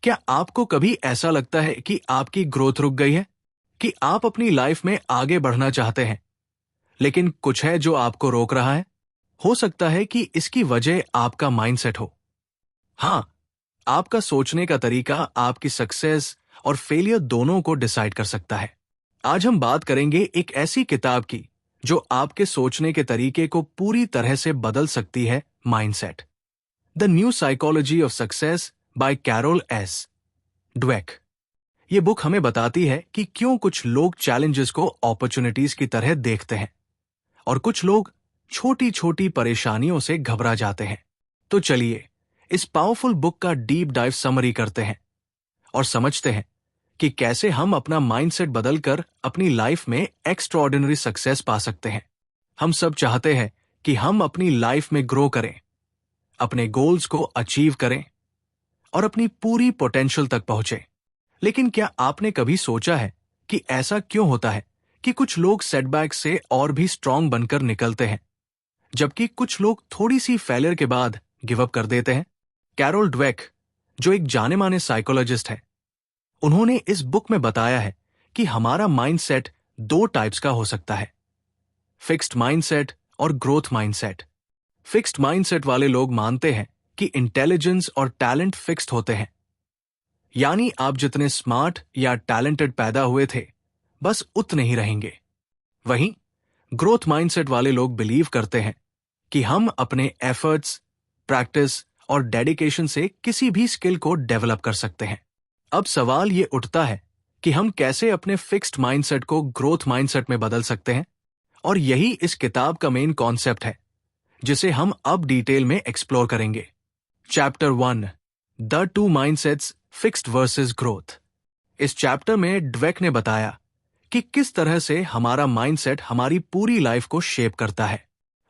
क्या आपको कभी ऐसा लगता है कि आपकी ग्रोथ रुक गई है, कि आप अपनी लाइफ में आगे बढ़ना चाहते हैं, लेकिन कुछ है जो आपको रोक रहा है? हो सकता है कि इसकी वजह आपका माइंडसेट हो। हाँ, आपका सोचने का तरीका आपकी सक्सेस और फेलियर दोनों को डिसाइड कर सकता है। आज हम बात करेंगे एक ऐसी किताब की जो आपके सोचने के तरीके को पूरी तरह से बदल सकती है, mindset. The new psychology of success by Carol S Dweck. ये बुक हमें बताती है कि क्यों कुछ लोग चैलेंजेस को अपॉर्चुनिटीज की तरह देखते हैं और कुछ लोग छोटी छोटी परेशानियों से घबरा जाते हैं। तो चलिए इस पावरफुल बुक का डीप डाइव समरी करते हैं और समझते हैं कि कैसे हम अपना माइंडसेट बदलकर अपनी लाइफ में एक्स्ट्राऑर्डिनरी सक्सेस पा सकते हैं। हम सब चाहते हैं कि हम अपनी लाइफ में ग्रो करें, अपने गोल्स को अचीव करें और अपनी पूरी पोटेंशियल तक पहुंचे। लेकिन क्या आपने कभी सोचा है कि ऐसा क्यों होता है कि कुछ लोग सेटबैक से और भी स्ट्रांग बनकर निकलते हैं, जबकि कुछ लोग थोड़ी सी फेलियर के बाद गिव अप कर देते हैं? कैरोल ड्वेक, जो एक जाने माने साइकोलॉजिस्ट है, उन्होंने इस बुक में बताया है कि हमारा माइंडसेट दो टाइप्स का हो सकता है, फिक्स्ड माइंडसेट और ग्रोथ माइंडसेट। फिक्स्ड माइंडसेट वाले लोग मानते हैं कि इंटेलिजेंस और टैलेंट फिक्स्ड होते हैं, यानी आप जितने स्मार्ट या टैलेंटेड पैदा हुए थे, बस उतने ही रहेंगे। वहीं ग्रोथ माइंडसेट वाले लोग बिलीव करते हैं कि हम अपने एफर्ट्स, प्रैक्टिस और डेडिकेशन से किसी भी स्किल को डेवलप कर सकते हैं। अब सवाल ये उठता है कि हम कैसे अपने फिक्स्ड माइंडसेट को ग्रोथ माइंडसेट में बदल सकते हैं, और यही इस किताब का मेन कॉन्सेप्ट है, जिसे हम अब डिटेल में एक्सप्लोर करेंगे। Chapter 1, the two mindsets, fixed versus growth. इस चैप्टर में ड्वेक ने बताया कि किस तरह से हमारा माइंडसेट हमारी पूरी लाइफ को शेप करता है।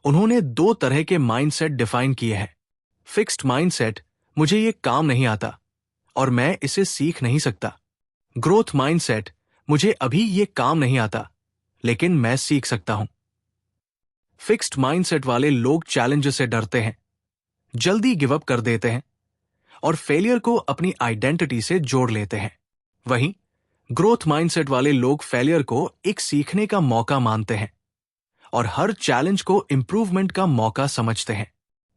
उन्होंने दो तरह के माइंडसेट डिफाइन किए हैं। फिक्स्ड माइंडसेट, मुझे ये काम नहीं आता और मैं इसे सीख नहीं सकता। ग्रोथ माइंडसेट, मुझे अभी ये काम नहीं आता लेकिन मैं सीख सकता हूं। फिक्स्ड माइंडसेट वाले लोग चैलेंज से डरते हैं, जल्दी गिव अप कर देते हैं और फेलियर को अपनी आइडेंटिटी से जोड़ लेते हैं। वहीं ग्रोथ माइंडसेट वाले लोग फेलियर को एक सीखने का मौका मानते हैं और हर चैलेंज को इंप्रूवमेंट का मौका समझते हैं।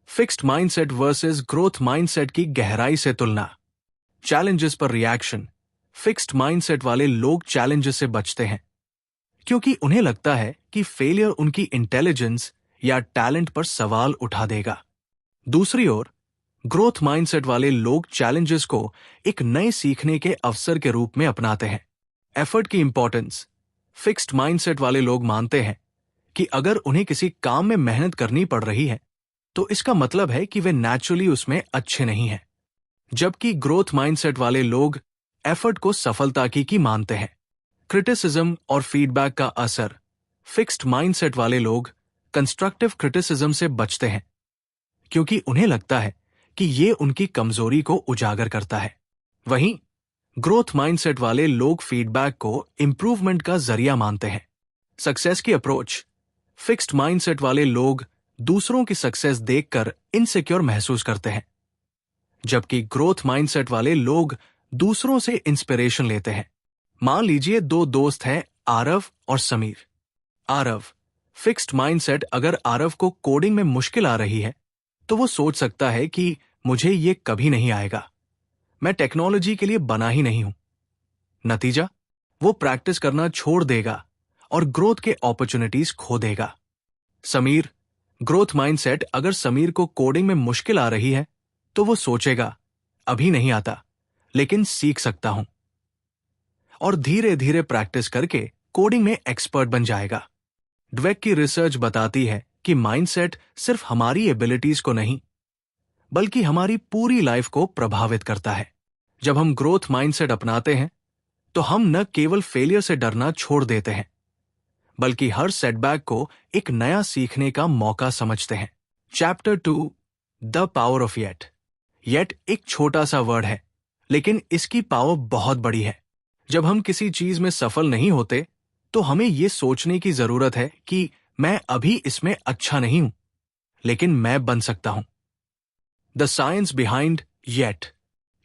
Fixed mindset versus growth mindset की गहराई से तुलना। चैलेंजेस पर रिएक्शन। फिक्स्ड माइंडसेट वाले लोग चैलेंजेस से बचते हैं क्योंकि उन्हें लगता है कि फेलियर उनकी इंटेलिजेंस या टैलेंट पर सवाल उठा देगा। दूसरी ओर ग्रोथ माइंडसेट वाले लोग चैलेंजेस को एक नए सीखने के अवसर के रूप में अपनाते हैं। एफर्ट की इंपॉर्टेंस। फिक्स्ड माइंडसेट वाले लोग मानते हैं कि अगर उन्हें किसी काम में मेहनत करनी पड़ रही है तो इसका मतलब है कि वे नेचुरली उसमें अच्छे नहीं हैं, जबकि ग्रोथ माइंडसेट वाले लोग एफर्ट को सफलता की मानते हैं। क्रिटिसिज्म और फीडबैक का असर। फिक्स्ड माइंडसेट वाले लोग कंस्ट्रक्टिव क्रिटिसिज्म से बचते हैं क्योंकि उन्हें लगता है कि ये उनकी कमजोरी को उजागर करता है। वहीं ग्रोथ माइंडसेट वाले लोग फीडबैक को इंप्रूवमेंट का जरिया मानते हैं। सक्सेस की अप्रोच। फिक्स्ड माइंडसेट वाले लोग दूसरों की सक्सेस देखकर इनसिक्योर महसूस करते हैं, जबकि ग्रोथ माइंडसेट वाले लोग दूसरों से इंस्पिरेशन लेते हैं। मान लीजिए दो दोस्त हैं, आरव और समीर। आरव, फिक्स्ड माइंडसेट, अगर आरव को कोडिंग में मुश्किल आ रही है तो वो सोच सकता है कि मुझे ये कभी नहीं आएगा, मैं टेक्नोलॉजी के लिए बना ही नहीं हूं। नतीजा, वो प्रैक्टिस करना छोड़ देगा और ग्रोथ के अपॉर्चुनिटीज खो देगा। समीर, ग्रोथ माइंडसेट, अगर समीर को कोडिंग में मुश्किल आ रही है तो वो सोचेगा अभी नहीं आता लेकिन सीख सकता हूं, और धीरे धीरे प्रैक्टिस करके कोडिंग में एक्सपर्ट बन जाएगा। ड्वेक की रिसर्च बताती है कि माइंडसेट सिर्फ हमारी एबिलिटीज को नहीं बल्कि हमारी पूरी लाइफ को प्रभावित करता है। जब हम ग्रोथ माइंडसेट अपनाते हैं तो हम न केवल फेलियर से डरना छोड़ देते हैं बल्कि हर सेटबैक को एक नया सीखने का मौका समझते हैं। Chapter 2, the power of yet. Yet एक छोटा सा वर्ड है लेकिन इसकी पावर बहुत बड़ी है। जब हम किसी चीज में सफल नहीं होते तो हमें यह सोचने की जरूरत है कि मैं अभी इसमें अच्छा नहीं हूं लेकिन मैं बन सकता हूं। The science behind yet.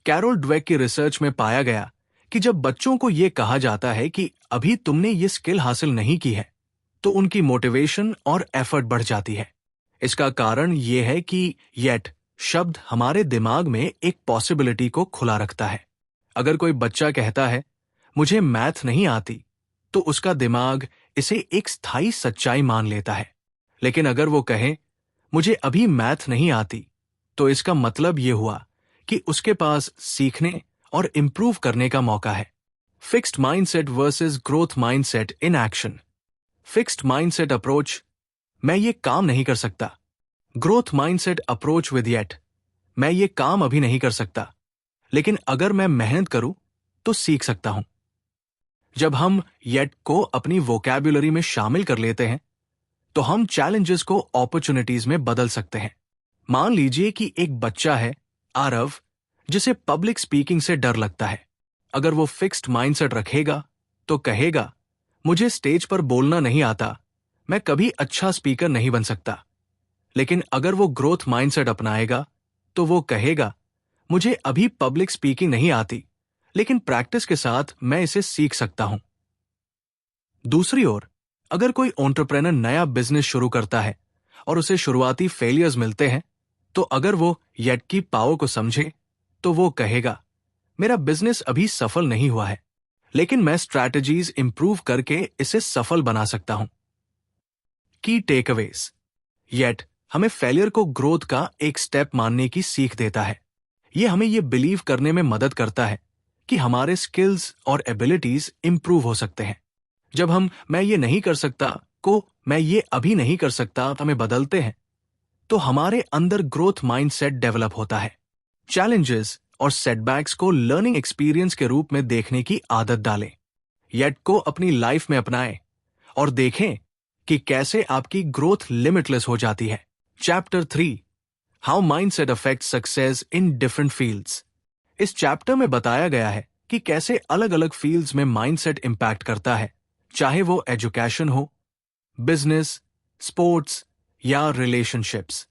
Carol Dweck की रिसर्च में पाया गया कि जब बच्चों को यह कहा जाता है कि अभी तुमने ये स्किल हासिल नहीं की है, तो उनकी मोटिवेशन और एफर्ट बढ़ जाती है। इसका कारण यह है कि येट शब्द हमारे दिमाग में एक पॉसिबिलिटी को खुला रखता है। अगर कोई बच्चा कहता है मुझे मैथ नहीं आती, तो उसका दिमाग इसे एक स्थायी सच्चाई मान लेता है। लेकिन अगर वो कहे मुझे अभी मैथ नहीं आती, तो इसका मतलब ये हुआ कि उसके पास सीखने और इंप्रूव करने का मौका है। Fixed mindset versus growth mindset in action. Fixed mindset approach, मैं ये काम नहीं कर सकता। Growth mindset approach with yet, मैं ये काम अभी नहीं कर सकता, लेकिन अगर मैं मेहनत करूं तो सीख सकता हूं। जब हम येट को अपनी वोकैब्युलरी में शामिल कर लेते हैं, तो हम चैलेंजेस को अपॉर्चुनिटीज में बदल सकते हैं। मान लीजिए कि एक बच्चा है, आरव, जिसे पब्लिक स्पीकिंग से डर लगता है। अगर वो फिक्स्ड माइंडसेट रखेगा तो कहेगा मुझे स्टेज पर बोलना नहीं आता, मैं कभी अच्छा स्पीकर नहीं बन सकता। लेकिन अगर वो ग्रोथ माइंडसेट अपनाएगा तो वो कहेगा मुझे अभी पब्लिक स्पीकिंग नहीं आती, लेकिन प्रैक्टिस के साथ मैं इसे सीख सकता हूं। दूसरी ओर, अगर कोई एंटरप्रेन्योर नया बिजनेस शुरू करता है और उसे शुरुआती फेलियर्स मिलते हैं, तो अगर वो येट की पावर को समझे तो वो कहेगा मेरा बिजनेस अभी सफल नहीं हुआ है, लेकिन मैं स्ट्रैटेजीज इंप्रूव करके इसे सफल बना सकता हूं। की टेकअवेज। येट हमें फेलियर को ग्रोथ का एक स्टेप मानने की सीख देता है। यह हमें यह बिलीव करने में मदद करता है कि हमारे स्किल्स और एबिलिटीज इंप्रूव हो सकते हैं। जब हम मैं ये नहीं कर सकता को मैं ये अभी नहीं कर सकता हमें बदलते हैं, तो हमारे अंदर ग्रोथ माइंडसेट डेवलप होता है। चैलेंजेस और सेटबैक्स को लर्निंग एक्सपीरियंस के रूप में देखने की आदत डालें। येट को अपनी लाइफ में अपनाएं और देखें कि कैसे आपकी ग्रोथ लिमिटलेस हो जाती है। Chapter 3, how mindset affect success in different fields. इस चैप्टर में बताया गया है कि कैसे अलग अलग फील्ड्स में माइंडसेट इंपैक्ट करता है, चाहे वो एजुकेशन हो, बिजनेस, स्पोर्ट्स या रिलेशनशिप्स।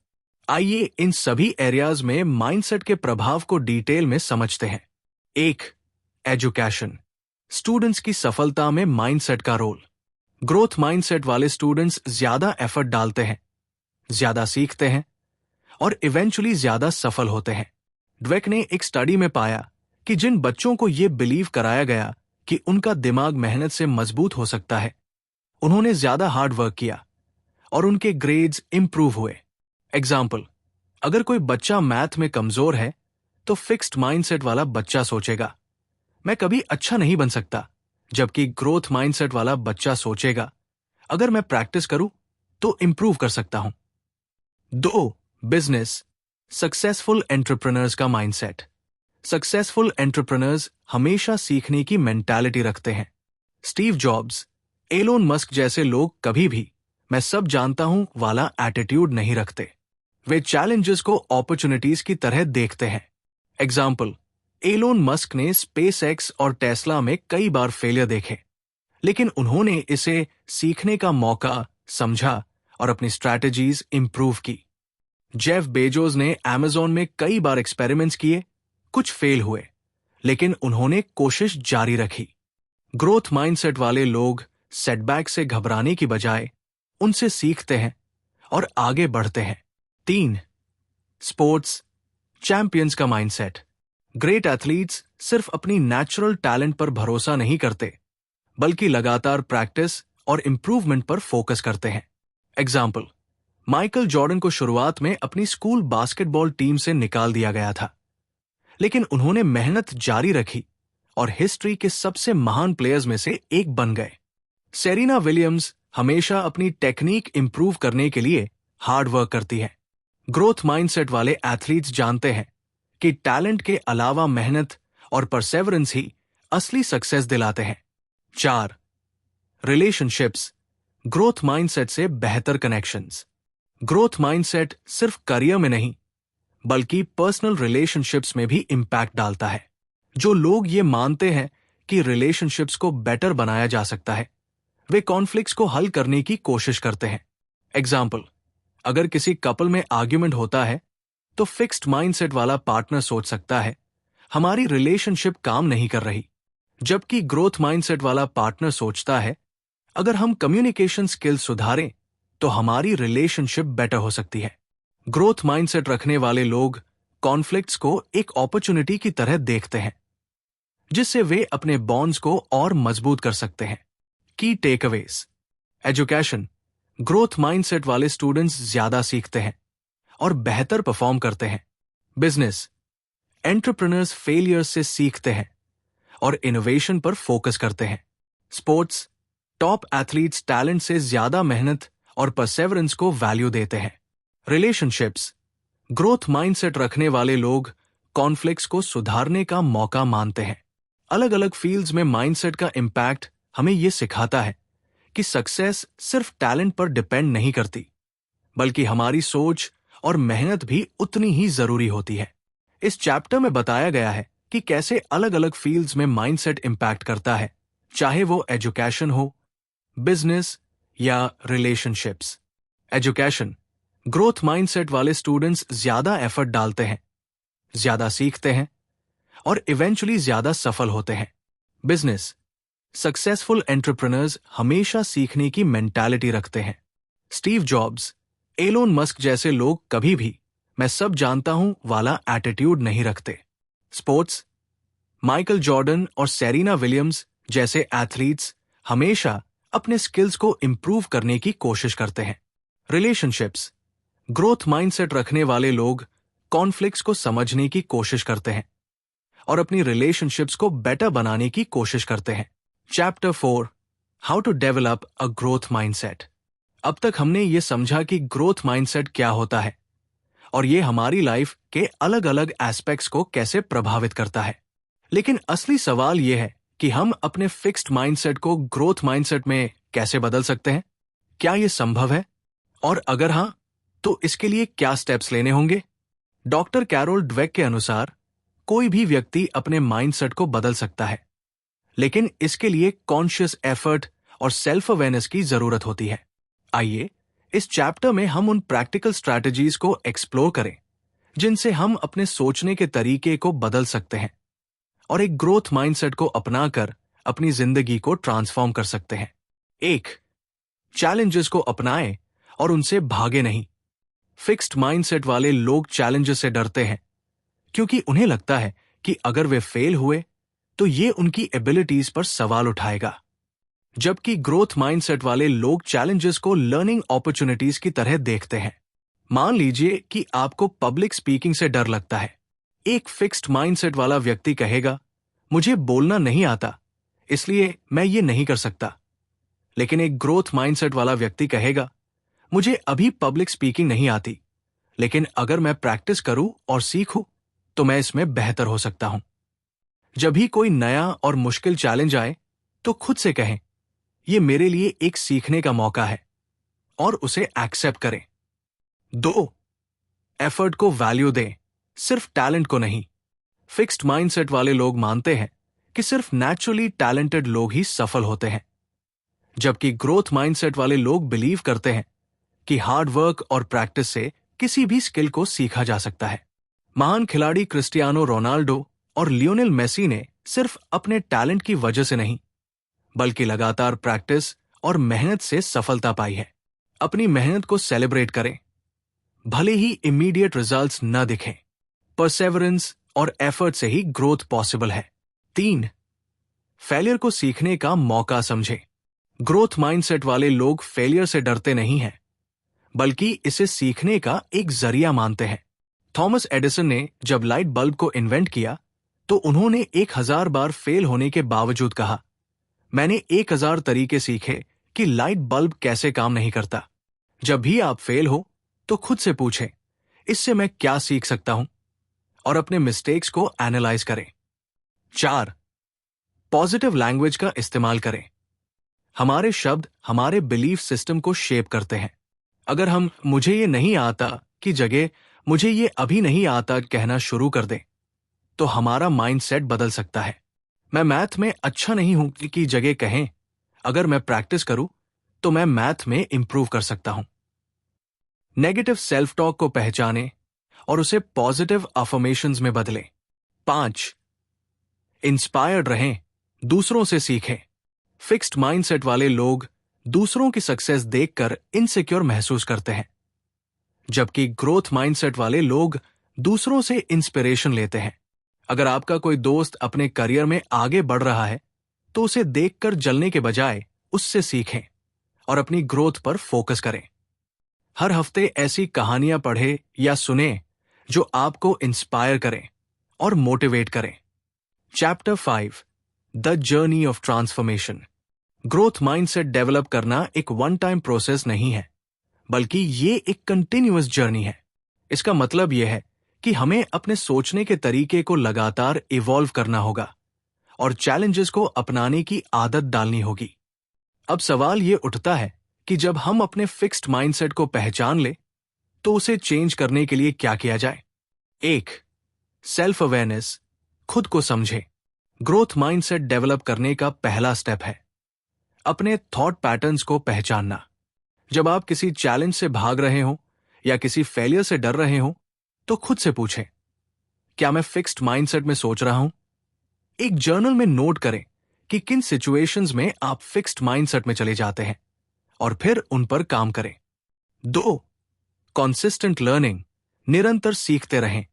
आइए इन सभी एरियाज में माइंडसेट के प्रभाव को डिटेल में समझते हैं। 1. एजुकेशन। स्टूडेंट्स की सफलता में माइंडसेट का रोल। ग्रोथ माइंडसेट वाले स्टूडेंट्स ज्यादा एफर्ट डालते हैं, ज्यादा सीखते हैं और इवेंचुअली ज्यादा सफल होते हैं। ड्वेक ने एक स्टडी में पाया कि जिन बच्चों को यह बिलीव कराया गया कि उनका दिमाग मेहनत से मजबूत हो सकता है, उन्होंने ज्यादा हार्ड वर्क किया और उनके ग्रेड्स इंप्रूव हुए। एग्जाम्पल, अगर कोई बच्चा मैथ में कमजोर है, तो फिक्स्ड माइंडसेट वाला बच्चा सोचेगा मैं कभी अच्छा नहीं बन सकता, जबकि ग्रोथ माइंडसेट वाला बच्चा सोचेगा अगर मैं प्रैक्टिस करूं तो इंप्रूव कर सकता हूं। 2. बिजनेस। सक्सेसफुल एंटरप्रेन्योर्स का माइंडसेट। सक्सेसफुल एंटरप्रेन्योर्स हमेशा सीखने की मेंटालिटी रखते हैं। स्टीव जॉब्स, एलोन मस्क जैसे लोग कभी भी मैं सब जानता हूं वाला एटीट्यूड नहीं रखते। वे चैलेंजेस को अपॉर्चुनिटीज की तरह देखते हैं। एग्जाम्पल, एलोन मस्क ने स्पेस एक्स और टेस्ला में कई बार फेलियर देखे, लेकिन उन्होंने इसे सीखने का मौका समझा और अपनी स्ट्रैटेजीज इंप्रूव की। जेफ बेजोस ने अमेज़न में कई बार एक्सपेरिमेंट्स किए, कुछ फेल हुए, लेकिन उन्होंने कोशिश जारी रखी। ग्रोथ माइंडसेट वाले लोग सेटबैक से घबराने की बजाय उनसे सीखते हैं और आगे बढ़ते हैं। 3. स्पोर्ट्स। चैंपियंस का माइंडसेट। ग्रेट एथलीट्स सिर्फ अपनी नेचुरल टैलेंट पर भरोसा नहीं करते, बल्कि लगातार प्रैक्टिस और इंप्रूवमेंट पर फोकस करते हैं। एग्जाम्पल, माइकल जॉर्डन को शुरुआत में अपनी स्कूल बास्केटबॉल टीम से निकाल दिया गया था, लेकिन उन्होंने मेहनत जारी रखी और हिस्ट्री के सबसे महान प्लेयर्स में से एक बन गए। सेरेना विलियम्स हमेशा अपनी टेक्निक इंप्रूव करने के लिए हार्ड वर्क करती है। ग्रोथ माइंडसेट वाले एथलीट्स जानते हैं कि टैलेंट के अलावा मेहनत और परसेवरेंस ही असली सक्सेस दिलाते हैं। 4. रिलेशनशिप्स। ग्रोथ माइंडसेट से बेहतर कनेक्शंस। ग्रोथ माइंडसेट सिर्फ करियर में नहीं, बल्कि पर्सनल रिलेशनशिप्स में भी इंपैक्ट डालता है। जो लोग ये मानते हैं कि रिलेशनशिप्स को बेटर बनाया जा सकता है, वे कॉन्फ्लिक्ट्स को हल करने की कोशिश करते हैं। एग्जाम्पल, अगर किसी कपल में आर्ग्यूमेंट होता है, तो फिक्स्ड माइंडसेट वाला पार्टनर सोच सकता है हमारी रिलेशनशिप काम नहीं कर रही। जबकि ग्रोथ माइंडसेट वाला पार्टनर सोचता है, अगर हम कम्युनिकेशन स्किल सुधारें तो हमारी रिलेशनशिप बेटर हो सकती है। ग्रोथ माइंडसेट रखने वाले लोग कॉन्फ्लिक्ट्स को एक अपॉर्चुनिटी की तरह देखते हैं, जिससे वे अपने बॉन्ड्स को और मजबूत कर सकते हैं। की टेकअवेज। एजुकेशन। ग्रोथ माइंडसेट वाले स्टूडेंट्स ज्यादा सीखते हैं और बेहतर परफॉर्म करते हैं। बिजनेस। एंटरप्रेन्योर्स फेलियर्स से सीखते हैं और इनोवेशन पर फोकस करते हैं। स्पोर्ट्स। टॉप एथलीट्स टैलेंट से ज्यादा मेहनत और परसेवरेंस को वैल्यू देते हैं। रिलेशनशिप्स। ग्रोथ माइंडसेट रखने वाले लोग कॉन्फ्लिक्ट्स को सुधारने का मौका मानते हैं। अलग अलग फील्ड्स में माइंडसेट का इम्पैक्ट हमें यह सिखाता है कि सक्सेस सिर्फ टैलेंट पर डिपेंड नहीं करती, बल्कि हमारी सोच और मेहनत भी उतनी ही जरूरी होती है। इस चैप्टर में बताया गया है कि कैसे अलग अलग फील्ड्स में माइंडसेट इम्पैक्ट करता है, चाहे वो एजुकेशन हो, बिजनेस या रिलेशनशिप्स। एजुकेशन। ग्रोथ माइंडसेट वाले स्टूडेंट्स ज्यादा एफर्ट डालते हैं, ज्यादा सीखते हैं और इवेंचुअली ज्यादा सफल होते हैं। बिजनेस। सक्सेसफुल एंटरप्रेन्योर्स हमेशा सीखने की मेंटालिटी रखते हैं। स्टीव जॉब्स, एलोन मस्क जैसे लोग कभी भी मैं सब जानता हूं वाला एटीट्यूड नहीं रखते। स्पोर्ट्स। माइकल जॉर्डन और सेरेना विलियम्स जैसे एथलीट्स हमेशा अपने स्किल्स को इंप्रूव करने की कोशिश करते हैं। रिलेशनशिप्स। ग्रोथ माइंडसेट रखने वाले लोग कॉन्फ्लिक्ट्स को समझने की कोशिश करते हैं और अपनी रिलेशनशिप्स को बेटर बनाने की कोशिश करते हैं। Chapter 4, how to develop a growth mindset. अब तक हमने ये समझा कि ग्रोथ माइंडसेट क्या होता है और ये हमारी लाइफ के अलग अलग एस्पेक्ट्स को कैसे प्रभावित करता है। लेकिन असली सवाल ये है कि हम अपने फिक्स्ड माइंडसेट को ग्रोथ माइंडसेट में कैसे बदल सकते हैं? क्या ये संभव है? और अगर हां, तो इसके लिए क्या स्टेप्स लेने होंगे? डॉक्टर कैरोल ड्वेक के अनुसार कोई भी व्यक्ति अपने माइंडसेट को बदल सकता है, लेकिन इसके लिए कॉन्शियस एफर्ट और सेल्फ अवेयरनेस की जरूरत होती है। आइए इस चैप्टर में हम उन प्रैक्टिकल स्ट्रैटेजीज को एक्सप्लोर करें जिनसे हम अपने सोचने के तरीके को बदल सकते हैं और एक ग्रोथ माइंडसेट को अपनाकर अपनी जिंदगी को ट्रांसफॉर्म कर सकते हैं। 1. चैलेंजेस को अपनाएं और उनसे भागे नहीं। फिक्स्ड माइंडसेट वाले लोग चैलेंजेस से डरते हैं क्योंकि उन्हें लगता है कि अगर वे फेल हुए तो ये उनकी एबिलिटीज पर सवाल उठाएगा। जबकि ग्रोथ माइंडसेट वाले लोग चैलेंजेस को लर्निंग अपॉर्चुनिटीज की तरह देखते हैं। मान लीजिए कि आपको पब्लिक स्पीकिंग से डर लगता है। एक फिक्स्ड माइंडसेट वाला व्यक्ति कहेगा, मुझे बोलना नहीं आता, इसलिए मैं ये नहीं कर सकता। लेकिन एक ग्रोथ माइंडसेट वाला व्यक्ति कहेगा, मुझे अभी पब्लिक स्पीकिंग नहीं आती, लेकिन अगर मैं प्रैक्टिस करूं और सीखूं तो मैं इसमें बेहतर हो सकता हूं। जब भी कोई नया और मुश्किल चैलेंज आए तो खुद से कहें, यह मेरे लिए एक सीखने का मौका है, और उसे एक्सेप्ट करें। 2. एफर्ट को वैल्यू दें, सिर्फ टैलेंट को नहीं। फिक्स्ड माइंडसेट वाले लोग मानते हैं कि सिर्फ नेचुरली टैलेंटेड लोग ही सफल होते हैं, जबकि ग्रोथ माइंडसेट वाले लोग बिलीव करते हैं कि हार्ड वर्क और प्रैक्टिस से किसी भी स्किल को सीखा जा सकता है। महान खिलाड़ी क्रिस्टियानो रोनाल्डो और लियोनेल मेसी ने सिर्फ अपने टैलेंट की वजह से नहीं, बल्कि लगातार प्रैक्टिस और मेहनत से सफलता पाई है। अपनी मेहनत को सेलिब्रेट करें, भले ही इमीडिएट रिजल्ट्स न दिखें। परसेवरेंस और एफर्ट से ही ग्रोथ पॉसिबल है। 3. फेलियर को सीखने का मौका समझें। ग्रोथ माइंडसेट वाले लोग फेलियर से डरते नहीं हैं, बल्कि इसे सीखने का एक जरिया मानते हैं। थॉमस एडिसन ने जब लाइट बल्ब को इन्वेंट किया तो उन्होंने 1000 बार फेल होने के बावजूद कहा, मैंने 1000 तरीके सीखे कि लाइट बल्ब कैसे काम नहीं करता। जब भी आप फेल हो तो खुद से पूछें, इससे मैं क्या सीख सकता हूं, और अपने मिस्टेक्स को एनालाइज करें। 4. पॉजिटिव लैंग्वेज का इस्तेमाल करें। हमारे शब्द हमारे बिलीफ सिस्टम को शेप करते हैं। अगर हम मुझे ये नहीं आता की जगह मुझे ये अभी नहीं आता कहना शुरू कर दें, तो हमारा माइंडसेट बदल सकता है। मैं मैथ में अच्छा नहीं हूं की जगह कहें, अगर मैं प्रैक्टिस करूं तो मैं मैथ में इंप्रूव कर सकता हूं। नेगेटिव सेल्फ टॉक को पहचानें और उसे पॉजिटिव अफर्मेशंस में बदलें। 5. इंस्पायर्ड रहें, दूसरों से सीखें। फिक्स्ड माइंडसेट वाले लोग दूसरों की सक्सेस देखकर इनसिक्योर महसूस करते हैं, जबकि ग्रोथ माइंडसेट वाले लोग दूसरों से इंस्पिरेशन लेते हैं। अगर आपका कोई दोस्त अपने करियर में आगे बढ़ रहा है तो उसे देखकर जलने के बजाय उससे सीखें और अपनी ग्रोथ पर फोकस करें। हर हफ्ते ऐसी कहानियां पढ़ें या सुनें जो आपको इंस्पायर करें और मोटिवेट करें। Chapter 5, the journey of transformation. Growth mindset develop करना एक वन टाइम प्रोसेस नहीं है, बल्कि ये एक कंटिन्यूअस जर्नी है। इसका मतलब यह है कि हमें अपने सोचने के तरीके को लगातार इवॉल्व करना होगा और चैलेंजेस को अपनाने की आदत डालनी होगी। अब सवाल ये उठता है कि जब हम अपने फिक्स्ड माइंडसेट को पहचान ले तो उसे चेंज करने के लिए क्या किया जाए। 1. सेल्फ अवेयरनेस, खुद को समझें। ग्रोथ माइंडसेट डेवलप करने का पहला स्टेप है अपने थॉट पैटर्न्स को पहचानना। जब आप किसी चैलेंज से भाग रहे हो या किसी फेलियर से डर रहे हो तो खुद से पूछें, क्या मैं फिक्स्ड माइंडसेट में सोच रहा हूं? एक जर्नल में नोट करें कि किन सिचुएशंस में आप फिक्स्ड माइंडसेट में चले जाते हैं और फिर उन पर काम करें। 2. कॉन्सिस्टेंट लर्निंग, निरंतर सीखते रहें।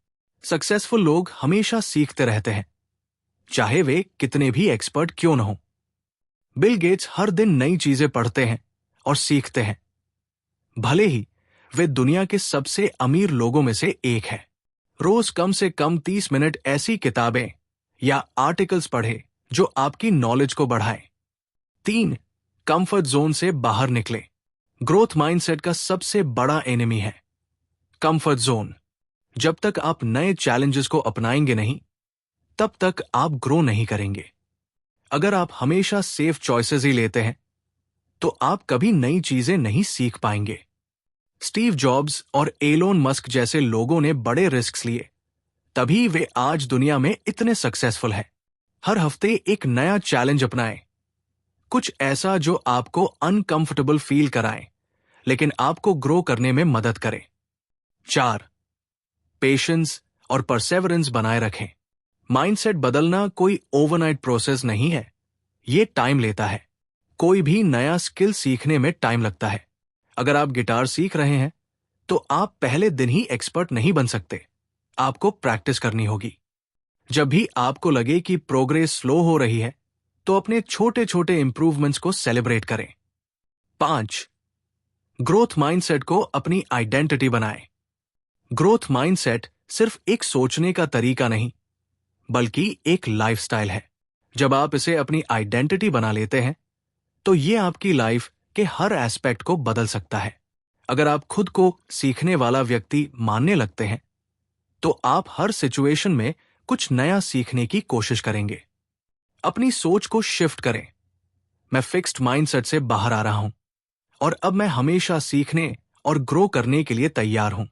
सक्सेसफुल लोग हमेशा सीखते रहते हैं, चाहे वे कितने भी एक्सपर्ट क्यों न हो। बिल गेट्स हर दिन नई चीजें पढ़ते हैं और सीखते हैं, भले ही वे दुनिया के सबसे अमीर लोगों में से एक है। रोज कम से कम 30 मिनट ऐसी किताबें या आर्टिकल्स पढ़ें जो आपकी नॉलेज को बढ़ाएं। 3. कंफर्ट जोन से बाहर निकले। ग्रोथ माइंडसेट का सबसे बड़ा एनिमी है कंफर्ट जोन। जब तक आप नए चैलेंजेस को अपनाएंगे नहीं, तब तक आप ग्रो नहीं करेंगे। अगर आप हमेशा सेफ चॉइसेस ही लेते हैं तो आप कभी नई चीजें नहीं सीख पाएंगे। स्टीव जॉब्स और एलोन मस्क जैसे लोगों ने बड़े रिस्क लिए, तभी वे आज दुनिया में इतने सक्सेसफुल हैं। हर हफ्ते एक नया चैलेंज अपनाएं, कुछ ऐसा जो आपको अनकंफर्टेबल फील कराए लेकिन आपको ग्रो करने में मदद करे। 4. पेशेंस और परसेवरेंस बनाए रखें। माइंडसेट बदलना कोई ओवरनाइट प्रोसेस नहीं है, ये टाइम लेता है। कोई भी नया स्किल सीखने में टाइम लगता है। अगर आप गिटार सीख रहे हैं तो आप पहले दिन ही एक्सपर्ट नहीं बन सकते, आपको प्रैक्टिस करनी होगी। जब भी आपको लगे कि प्रोग्रेस स्लो हो रही है तो अपने छोटे छोटे इंप्रूवमेंट्स को सेलिब्रेट करें। 5. ग्रोथ माइंडसेट को अपनी आइडेंटिटी बनाएं। ग्रोथ माइंडसेट सिर्फ एक सोचने का तरीका नहीं, बल्कि एक लाइफस्टाइल है। जब आप इसे अपनी आइडेंटिटी बना लेते हैं तो ये आपकी लाइफ के हर एस्पेक्ट को बदल सकता है। अगर आप खुद को सीखने वाला व्यक्ति मानने लगते हैं तो आप हर सिचुएशन में कुछ नया सीखने की कोशिश करेंगे। अपनी सोच को शिफ्ट करें, मैं फिक्स्ड माइंडसेट से बाहर आ रहा हूं और अब मैं हमेशा सीखने और ग्रो करने के लिए तैयार हूं।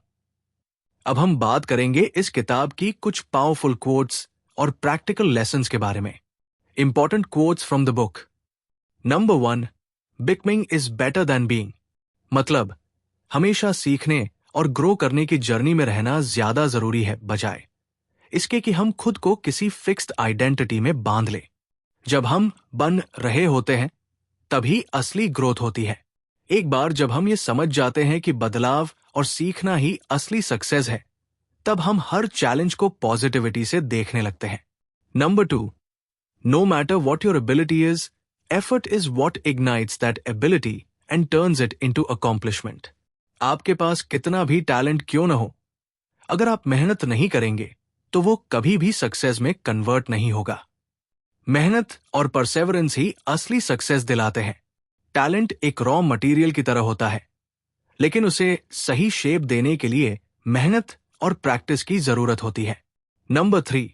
अब हम बात करेंगे इस किताब की कुछ पावरफुल कोट्स और प्रैक्टिकल लेसन्स के बारे में। Important quotes from the book. Number 1, becoming is better than being. मतलब, हमेशा सीखने और ग्रो करने की जर्नी में रहना ज्यादा जरूरी है बजाय इसके कि हम खुद को किसी फिक्स्ड आइडेंटिटी में बांध लें। जब हम बन रहे होते हैं तभी असली ग्रोथ होती है। एक बार जब हम ये समझ जाते हैं कि बदलाव और सीखना ही असली सक्सेस है, तब हम हर चैलेंज को पॉजिटिविटी से देखने लगते हैं। Number 2, no matter what your ability is, effort is what ignites that ability and turns it into accomplishment. आपके पास कितना भी टैलेंट क्यों न हो, अगर आप मेहनत नहीं करेंगे तो वो कभी भी सक्सेस में कन्वर्ट नहीं होगा। मेहनत और परसेवरेंस ही असली सक्सेस दिलाते हैं। टैलेंट एक रॉ मटेरियल की तरह होता है, लेकिन उसे सही शेप देने के लिए मेहनत और प्रैक्टिस की जरूरत होती है। Number 3,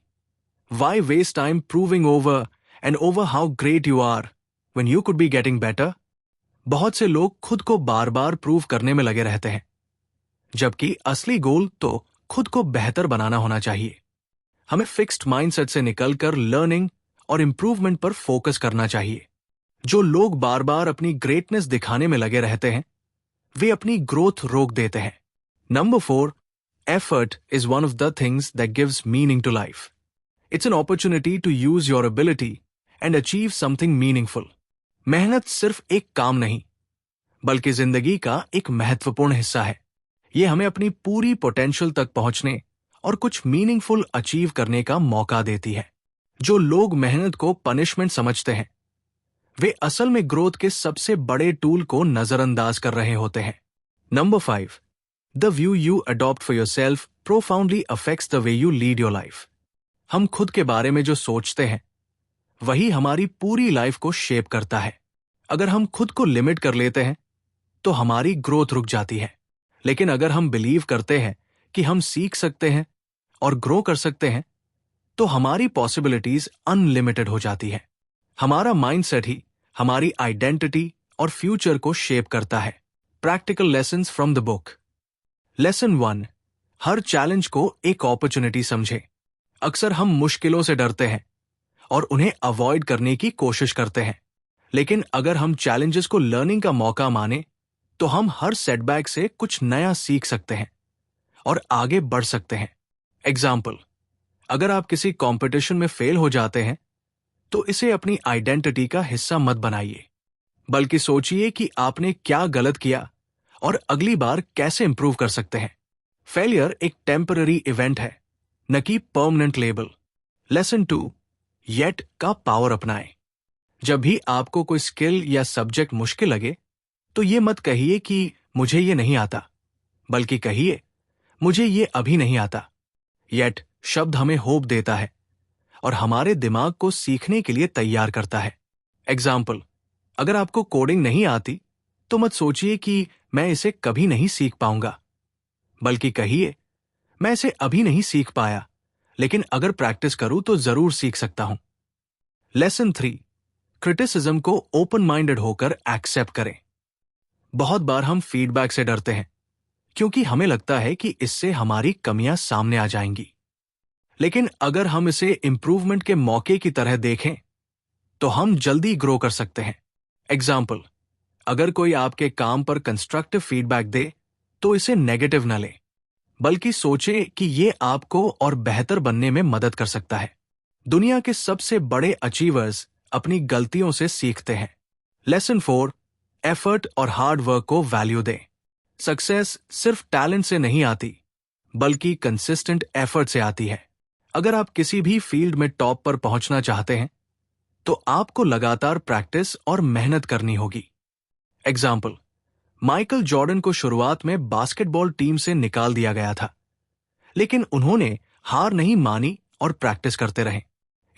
why waste time proving over and over how great you are when you could be getting better. बहुत से लोग खुद को बार बार प्रूव करने में लगे रहते हैं, जबकि असली गोल तो खुद को बेहतर बनाना होना चाहिए। हमें फिक्स्ड माइंडसेट से निकलकर लर्निंग और इंप्रूवमेंट पर फोकस करना चाहिए। जो लोग बार बार अपनी ग्रेटनेस दिखाने में लगे रहते हैं, वे अपनी ग्रोथ रोक देते हैं। Number 4, effort is one of the things that gives meaning to life. It's an opportunity to use your ability and achieve something meaningful. मेहनत सिर्फ एक काम नहीं, बल्कि जिंदगी का एक महत्वपूर्ण हिस्सा है। यह हमें अपनी पूरी पोटेंशियल तक पहुंचने और कुछ मीनिंगफुल अचीव करने का मौका देती है। जो लोग मेहनत को पनिशमेंट समझते हैं, वे असल में ग्रोथ के सबसे बड़े टूल को नजरअंदाज कर रहे होते हैं। Number 5, the view you adopt for yourself profoundly affects the way you lead your life. हम खुद के बारे में जो सोचते हैं, वही हमारी पूरी लाइफ को शेप करता है। अगर हम खुद को लिमिट कर लेते हैं, तो हमारी ग्रोथ रुक जाती है। लेकिन अगर हम बिलीव करते हैं कि हम सीख सकते हैं और ग्रो कर सकते हैं, तो हमारी पॉसिबिलिटीज अनलिमिटेड हो जाती है। हमारा माइंडसेट ही हमारी आइडेंटिटी और फ्यूचर को शेप करता है। Practical lessons from the book. Lesson 1, her challenge को एक अपॉर्चुनिटी समझे। अक्सर हम मुश्किलों से डरते हैं और उन्हें अवॉइड करने की कोशिश करते हैं, लेकिन अगर हम चैलेंजेस को लर्निंग का मौका माने, तो हम हर सेटबैक से कुछ नया सीख सकते हैं और आगे बढ़ सकते हैं। एग्जाम्पल, अगर आप किसी कंपटीशन में फेल हो जाते हैं, तो इसे अपनी आइडेंटिटी का हिस्सा मत बनाइए, बल्कि सोचिए कि आपने क्या गलत किया और अगली बार कैसे इंप्रूव कर सकते हैं। फेलियर एक टेम्पररी इवेंट है, न कि परमानेंट लेबल। लेसन 2, येट का पावर अपनाएं। जब भी आपको कोई स्किल या सब्जेक्ट मुश्किल लगे, तो ये मत कहिए कि मुझे ये नहीं आता, बल्कि कहिए मुझे ये अभी नहीं आता। येट शब्द हमें होप देता है और हमारे दिमाग को सीखने के लिए तैयार करता है। एग्जाम्पल, अगर आपको कोडिंग नहीं आती, तो मत सोचिए कि मैं इसे कभी नहीं सीख पाऊंगा, बल्कि कहिए मैं इसे अभी नहीं सीख पाया, लेकिन अगर प्रैक्टिस करूं तो जरूर सीख सकता हूं। लेसन 3, क्रिटिसिज्म को ओपन माइंडेड होकर एक्सेप्ट करें। बहुत बार हम फीडबैक से डरते हैं, क्योंकि हमें लगता है कि इससे हमारी कमियां सामने आ जाएंगी। लेकिन अगर हम इसे इंप्रूवमेंट के मौके की तरह देखें, तो हम जल्दी ग्रो कर सकते हैं। एग्जाम्पल, अगर कोई आपके काम पर कंस्ट्रक्टिव फीडबैक दे, तो इसे नेगेटिव न लें, बल्कि सोचे कि ये आपको और बेहतर बनने में मदद कर सकता है। दुनिया के सबसे बड़े अचीवर्स अपनी गलतियों से सीखते हैं। लेसन 4, एफर्ट और हार्ड वर्क को वैल्यू दें। सक्सेस सिर्फ टैलेंट से नहीं आती, बल्कि कंसिस्टेंट एफर्ट से आती है। अगर आप किसी भी फील्ड में टॉप पर पहुंचना चाहते हैं, तो आपको लगातार प्रैक्टिस और मेहनत करनी होगी। एग्जाम्पल, माइकल जॉर्डन को शुरुआत में बास्केटबॉल टीम से निकाल दिया गया था, लेकिन उन्होंने हार नहीं मानी और प्रैक्टिस करते रहे।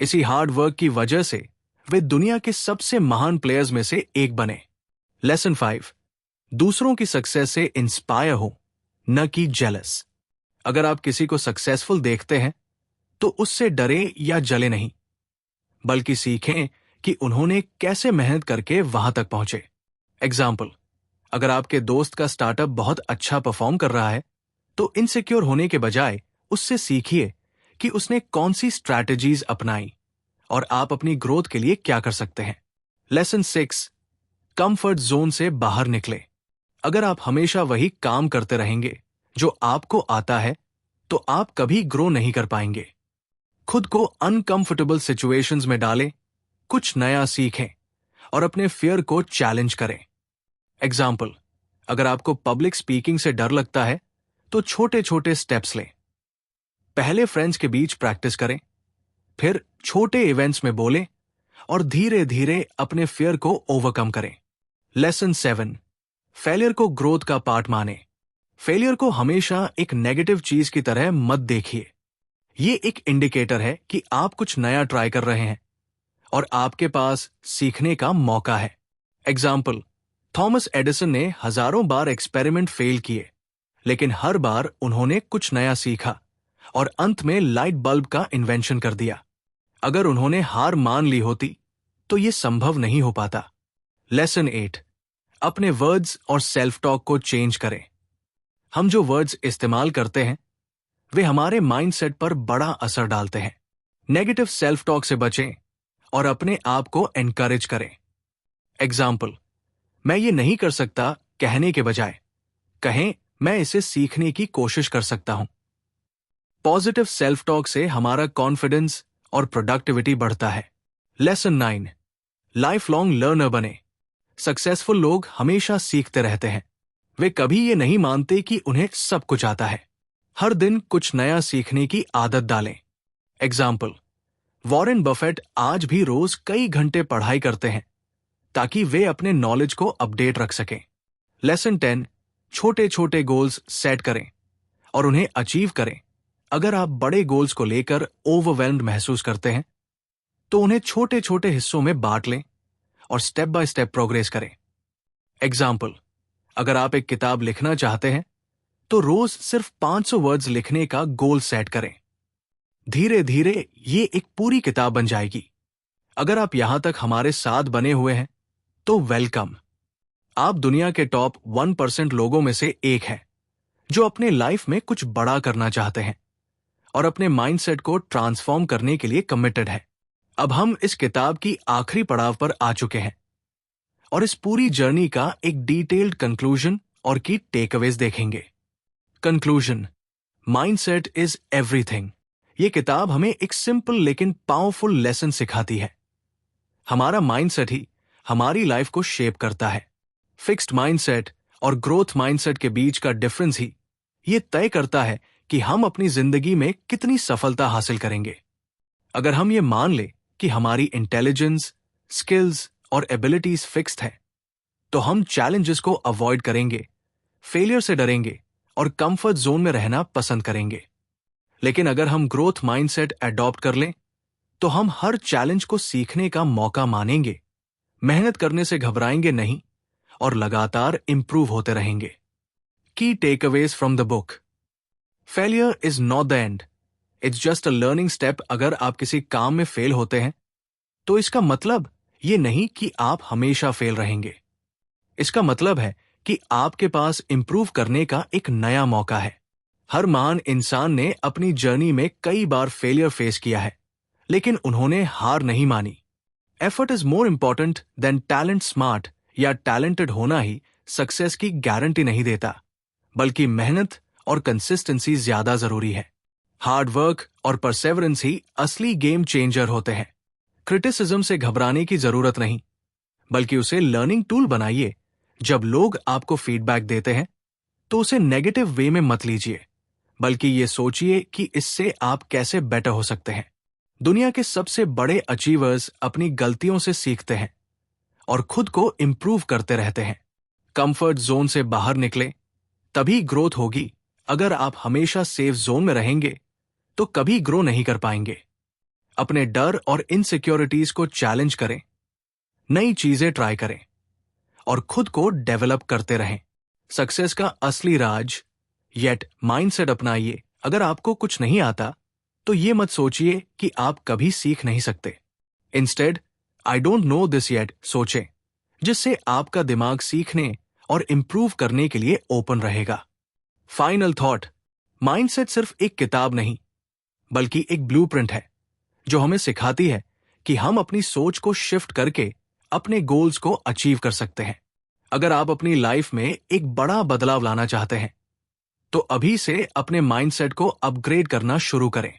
इसी हार्ड वर्क की वजह से वे दुनिया के सबसे महान प्लेयर्स में से एक बने। लेसन 5, दूसरों की सक्सेस से इंस्पायर हो, न कि जेलस। अगर आप किसी को सक्सेसफुल देखते हैं, तो उससे डरे या जले नहीं, बल्कि सीखें कि उन्होंने कैसे मेहनत करके वहां तक पहुंचे। एग्जाम्पल, अगर आपके दोस्त का स्टार्टअप बहुत अच्छा परफॉर्म कर रहा है, तो इनसिक्योर होने के बजाय उससे सीखिए कि उसने कौन सी स्ट्रैटेजीज अपनाई और आप अपनी ग्रोथ के लिए क्या कर सकते हैं। लेसन 6, कंफर्ट जोन से बाहर निकले। अगर आप हमेशा वही काम करते रहेंगे जो आपको आता है, तो आप कभी ग्रो नहीं कर पाएंगे। खुद को अनकंफर्टेबल सिचुएशंस में डालें, कुछ नया सीखें और अपने फियर को चैलेंज करें। एग्जाम्पल, अगर आपको पब्लिक स्पीकिंग से डर लगता है, तो छोटे छोटे स्टेप्स लें। पहले फ्रेंड्स के बीच प्रैक्टिस करें, फिर छोटे इवेंट्स में बोलें और धीरे धीरे अपने फियर को ओवरकम करें। लेसन 7, फेलियर को ग्रोथ का पार्ट माने। फेलियर को हमेशा एक नेगेटिव चीज की तरह मत देखिए। ये एक इंडिकेटर है कि आप कुछ नया ट्राई कर रहे हैं और आपके पास सीखने का मौका है। एग्जाम्पल, थॉमस एडिसन ने हजारों बार एक्सपेरिमेंट फेल किए, लेकिन हर बार उन्होंने कुछ नया सीखा और अंत में लाइट बल्ब का इन्वेंशन कर दिया। अगर उन्होंने हार मान ली होती, तो यह संभव नहीं हो पाता। लेसन 8, अपने वर्ड्स और सेल्फ टॉक को चेंज करें। हम जो वर्ड्स इस्तेमाल करते हैं, वे हमारे माइंडसेट पर बड़ा असर डालते हैं। नेगेटिव सेल्फ टॉक से बचें और अपने आप को एनकरेज करें। एग्जाम्पल, मैं ये नहीं कर सकता कहने के बजाय कहें मैं इसे सीखने की कोशिश कर सकता हूं। पॉजिटिव सेल्फ टॉक से हमारा कॉन्फिडेंस और प्रोडक्टिविटी बढ़ता है। लेसन 9, लाइफ लॉन्ग लर्नर बने। सक्सेसफुल लोग हमेशा सीखते रहते हैं। वे कभी ये नहीं मानते कि उन्हें सब कुछ आता है। हर दिन कुछ नया सीखने की आदत डालें। एग्जाम्पल, वॉरेन बफेट आज भी रोज कई घंटे पढ़ाई करते हैं ताकि वे अपने नॉलेज को अपडेट रख सकें। लेसन 10, छोटे छोटे गोल्स सेट करें और उन्हें अचीव करें। अगर आप बड़े गोल्स को लेकर ओवरवेल्म्ड महसूस करते हैं तो उन्हें छोटे छोटे हिस्सों में बांट लें और स्टेप बाय स्टेप प्रोग्रेस करें। एग्जाम्पल, अगर आप एक किताब लिखना चाहते हैं तो रोज सिर्फ 500 वर्ड्स लिखने का गोल सेट करें। धीरे धीरे ये एक पूरी किताब बन जाएगी। अगर आप यहां तक हमारे साथ बने हुए हैं तो वेलकम। आप दुनिया के टॉप 1% लोगों में से एक हैं जो अपने लाइफ में कुछ बड़ा करना चाहते हैं और अपने माइंडसेट को ट्रांसफॉर्म करने के लिए कमिटेड है। अब हम इस किताब की आखिरी पड़ाव पर आ चुके हैं और इस पूरी जर्नी का एक डिटेल्ड कंक्लूजन और की टेकअवेज देखेंगे। Conclusion, mindset is everything. ये किताब हमें एक सिंपल लेकिन पावरफुल लेसन सिखाती है। हमारा माइंडसेट ही हमारी लाइफ को शेप करता है। फिक्स्ड माइंडसेट और ग्रोथ माइंडसेट के बीच का डिफरेंस ही ये तय करता है कि हम अपनी जिंदगी में कितनी सफलता हासिल करेंगे। अगर हम ये मान ले कि हमारी इंटेलिजेंस, स्किल्स और एबिलिटीज फिक्स्ड है तो हम चैलेंजेस को अवॉइड करेंगे, फेलियर से डरेंगे और कंफर्ट जोन में रहना पसंद करेंगे। लेकिन अगर हम ग्रोथ माइंडसेट अडॉप्ट कर लें तो हम हर चैलेंज को सीखने का मौका मानेंगे, मेहनत करने से घबराएंगे नहीं और लगातार इंप्रूव होते रहेंगे। की takeaways from the book, failure is not the end, it's just a learning step. अगर आप किसी काम में फेल होते हैं तो इसका मतलब ये नहीं कि आप हमेशा फेल रहेंगे। इसका मतलब है कि आपके पास इंप्रूव करने का एक नया मौका है। हर महान इंसान ने अपनी जर्नी में कई बार फेलियर फेस किया है, लेकिन उन्होंने हार नहीं मानी। Effort is more important than talent. Smart या टैलेंटेड होना ही सक्सेस की गारंटी नहीं देता, बल्कि मेहनत और कंसिस्टेंसी ज्यादा जरूरी है। हार्ड वर्क और परसेवरेंस ही असली गेम चेंजर होते हैं। क्रिटिसिज्म से घबराने की जरूरत नहीं, बल्कि उसे लर्निंग टूल बनाइए। जब लोग आपको फीडबैक देते हैं तो उसे नेगेटिव वे में मत लीजिए, बल्कि ये सोचिए कि इससे आप कैसे बेटर हो सकते हैं। दुनिया के सबसे बड़े अचीवर्स अपनी गलतियों से सीखते हैं और खुद को इंप्रूव करते रहते हैं। कंफर्ट जोन से बाहर निकले, तभी ग्रोथ होगी। अगर आप हमेशा सेफ जोन में रहेंगे तो कभी ग्रो नहीं कर पाएंगे। अपने डर और इनसिक्योरिटीज को चैलेंज करें, नई चीजें ट्राई करें और खुद को डेवलप करते रहें। सक्सेस का असली राज येट माइंडसेट अपनाइए। अगर आपको कुछ नहीं आता तो ये मत सोचिए कि आप कभी सीख नहीं सकते। Instead, I don't know this yet सोचें, जिससे आपका दिमाग सीखने और इंप्रूव करने के लिए ओपन रहेगा। फाइनल थॉट, माइंडसेट सिर्फ एक किताब नहीं, बल्कि एक ब्लूप्रिंट है जो हमें सिखाती है कि हम अपनी सोच को शिफ्ट करके अपने गोल्स को अचीव कर सकते हैं। अगर आप अपनी लाइफ में एक बड़ा बदलाव लाना चाहते हैं तो अभी से अपने माइंडसेट को अपग्रेड करना शुरू करें।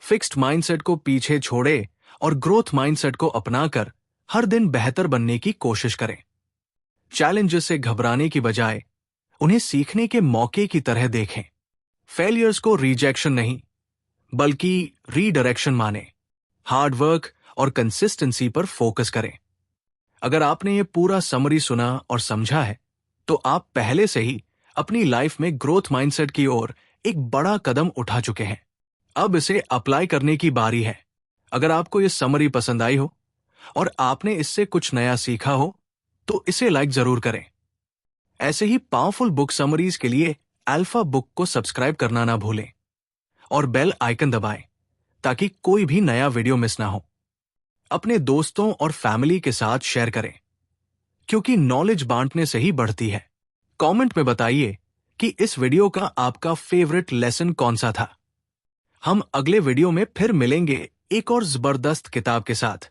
फिक्स्ड माइंडसेट को पीछे छोड़े और ग्रोथ माइंडसेट को अपनाकर हर दिन बेहतर बनने की कोशिश करें। चैलेंजेस से घबराने की बजाय उन्हें सीखने के मौके की तरह देखें। फेलियर्स को रिजेक्शन नहीं, बल्कि रीडायरेक्शन माने। हार्ड वर्क और कंसिस्टेंसी पर फोकस करें। अगर आपने ये पूरा समरी सुना और समझा है तो आप पहले से ही अपनी लाइफ में ग्रोथ माइंडसेट की ओर एक बड़ा कदम उठा चुके हैं। अब इसे अप्लाई करने की बारी है। अगर आपको ये समरी पसंद आई हो और आपने इससे कुछ नया सीखा हो तो इसे लाइक जरूर करें। ऐसे ही पावरफुल बुक समरीज के लिए अल्फा बुक को सब्सक्राइब करना ना भूलें और बेल आइकन दबाएं ताकि कोई भी नया वीडियो मिस ना हो। अपने दोस्तों और फैमिली के साथ शेयर करें, क्योंकि नॉलेज बांटने से ही बढ़ती है। कमेंट में बताइए कि इस वीडियो का आपका फेवरेट लेसन कौन सा था। हम अगले वीडियो में फिर मिलेंगे एक और जबरदस्त किताब के साथ।